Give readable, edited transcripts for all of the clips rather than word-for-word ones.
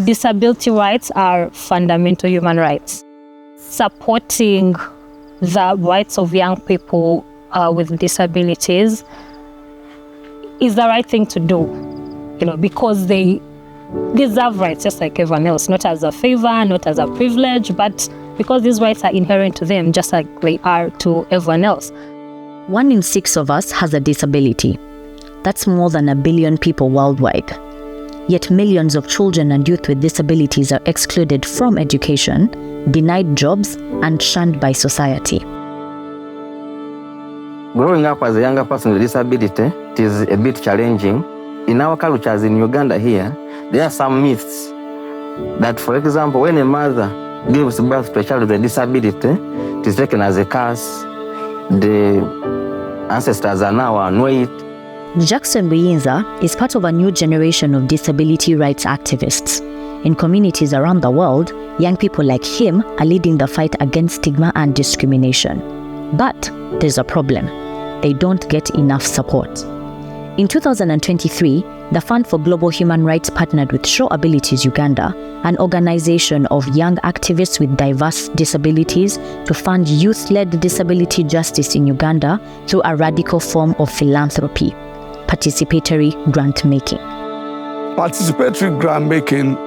disability rights are fundamental human rights. Supporting the rights of young people with disabilities is the right thing to do, because they deserve rights just like everyone else, not as a favor, not as a privilege, but because these rights are inherent to them just like they are to everyone else. 1 in 6 of us has a disability. That's more than 1 billion people worldwide. Yet millions of children and youth with disabilities are excluded from education, denied jobs, and shunned by society. Growing up as a younger person with disability, it is a bit challenging. In our cultures in Uganda here, there are some myths that, for example, when a mother gives birth to a child with a disability, it is taken as a curse. The ancestors are now annoyed. Jackson Buyinza is part of a new generation of disability rights activists. In communities around the world, young people like him are leading the fight against stigma and discrimination. But there's a problem. They don't get enough support. In 2023, the Fund for Global Human Rights partnered with Show Abilities Uganda, an organization of young activists with diverse disabilities, to fund youth-led disability justice in Uganda through a radical form of philanthropy, participatory grantmaking. Participatory grantmaking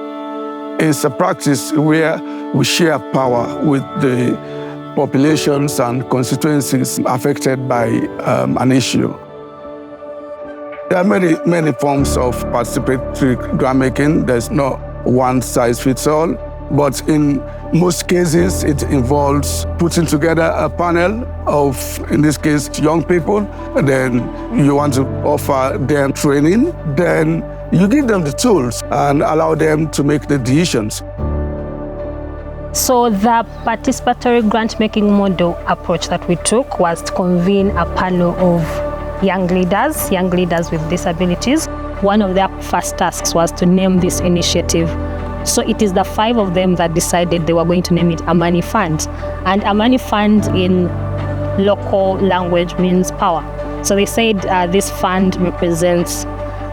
is a practice where we share power with the populations and constituencies affected by an issue. There are many forms of participatory grantmaking. There's not one size fits all, but in most cases, it involves putting together a panel of, in this case, young people. Then you want to offer them training. Then you give them the tools and allow them to make the decisions. So the participatory grant-making model approach that we took was to convene a panel of young leaders with disabilities. One of their first tasks was to name this initiative. So it is the 5 of them that decided they were going to name it Amaani Fund. And Amaani Fund in local language means power. So they said this fund represents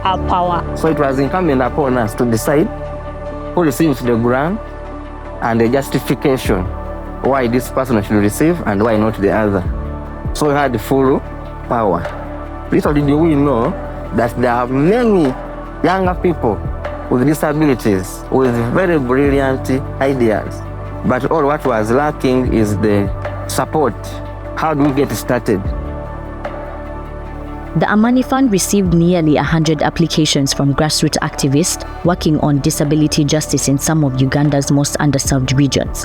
our power. So it was incumbent upon us to decide who receives the grant and the justification why this person should receive and why not the other. So we had full power. Little did we know that there are many younger people with disabilities with very brilliant ideas. But all what was lacking is the support. How do we get started? The Amaani Fund received nearly 100 applications from grassroots activists working on disability justice in some of Uganda's most underserved regions.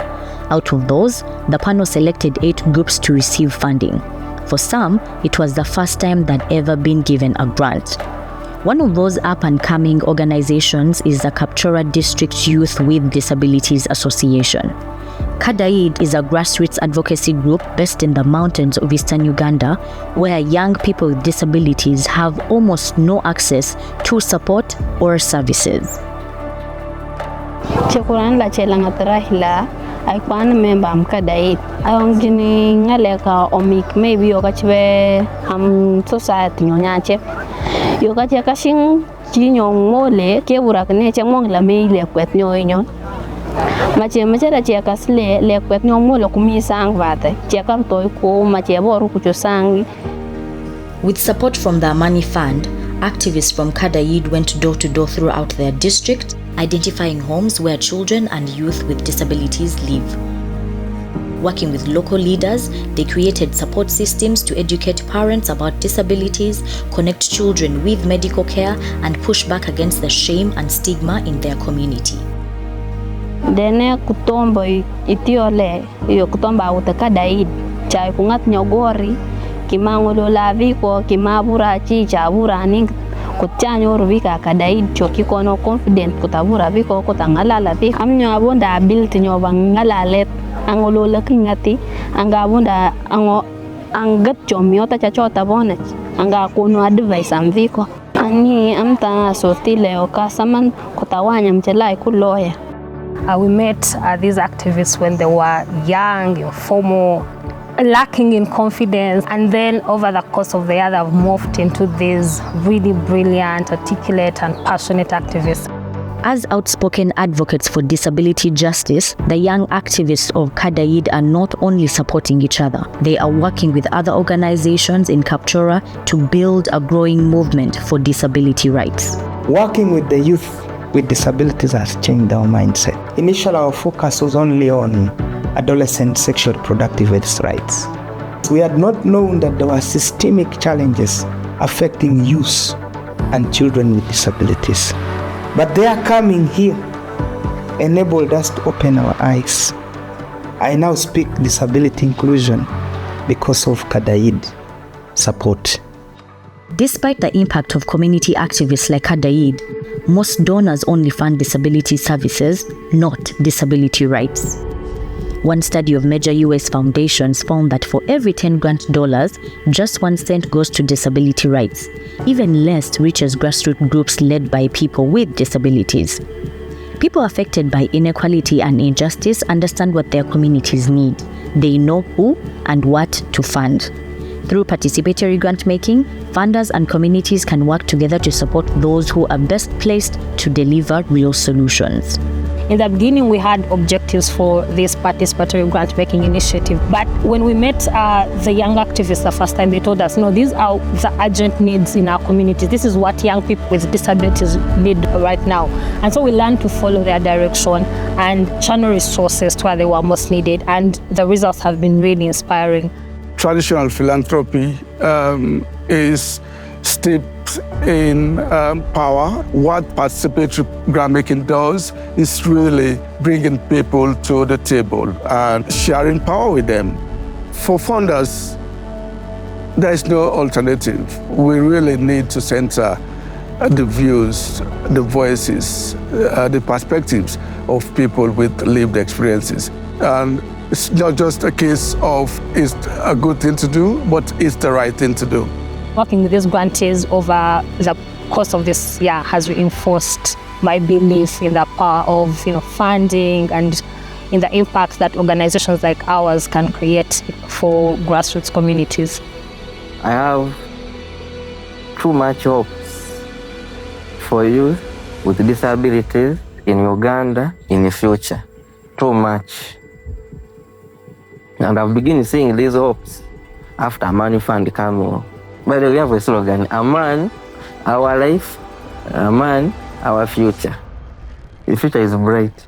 Out of those, the panel selected 8 groups to receive funding. For some, it was the first time they'd ever been given a grant. One of those up-and-coming organizations is the Kapchorwa District Youth with Disabilities Association. Kadaid is a grassroots advocacy group based in the mountains of eastern Uganda, where young people with disabilities have almost no access to support or services. Aikwan member Kadaid. Ayongini ngaleka omik maybe yokachiwe society nyonyache. Yokache kashing chinyo ngole kebura kene chemong la meile kwet nyoinyo. Mache machera che kasle le kwet nyomolo kumisang vate. Chekam toy ko mache boru kuchosang. With support from the Amaani Fund, activists from Kadaid went door to door throughout their district, identifying homes where children and youth with disabilities live. Working with local leaders, they created support systems to educate parents about disabilities, connect children with medical care, and push back against the shame and stigma in their community. Dene kutombo itiole iyo kutomba utakadaid chai kungat nyogori kimangolo laviko kimabura chicha bura ning kutyanyo ruvika Kadaid choki kono confident kutabura viko kutangalala viko amnyo abunda ability nyoba ngalalet angolo lakingati anga abunda angat chomiota chachota bonnet anga kuno advice amviko ani amta sotile okasaman kutawanya mchelai kuloya. We met these activists when they were young, informal, lacking in confidence, and then over the course of the year they've morphed into these really brilliant, articulate and passionate activists. As outspoken advocates for disability justice, the young activists of Kadaid are not only supporting each other, they are working with other organizations in Kapchorwa to build a growing movement for disability rights. Working with the youth with disabilities has changed our mindset. Initially, our focus was only on adolescent sexual reproductive rights. We had not known that there were systemic challenges affecting youth and children with disabilities. But their coming here enabled us to open our eyes. I now speak disability inclusion because of Kadaid support. Despite the impact of community activists like Kadaid, most donors only fund disability services, not disability rights. One study of major US foundations found that for every 10 grant dollars, just 1 cent goes to disability rights. Even less reaches grassroots groups led by people with disabilities. People affected by inequality and injustice understand what their communities need. They know who and what to fund. Through participatory grant-making, funders and communities can work together to support those who are best placed to deliver real solutions. In the beginning, we had objectives for this participatory grant-making initiative. But when we met the young activists the first time, they told us, no, these are the urgent needs in our community. This is what young people with disabilities need right now. And so we learned to follow their direction and channel resources to where they were most needed. And the results have been really inspiring. Traditional philanthropy is steeped in power. What participatory grant-making does is really bringing people to the table and sharing power with them. For funders, there is no alternative. We really need to center the views, the voices, the perspectives of people with lived experiences. And it's not just a case of it's a good thing to do, but it's the right thing to do. Working with these grantees over the course of this year has reinforced my belief in the power of funding and in the impact that organizations like ours can create for grassroots communities. I have too much hopes for youth with disabilities in Uganda in the future. Too much. And I've begun seeing these hopes after Amaani Fund came on. By the way, we have a slogan, a man, our life, a man, our future. The future is bright.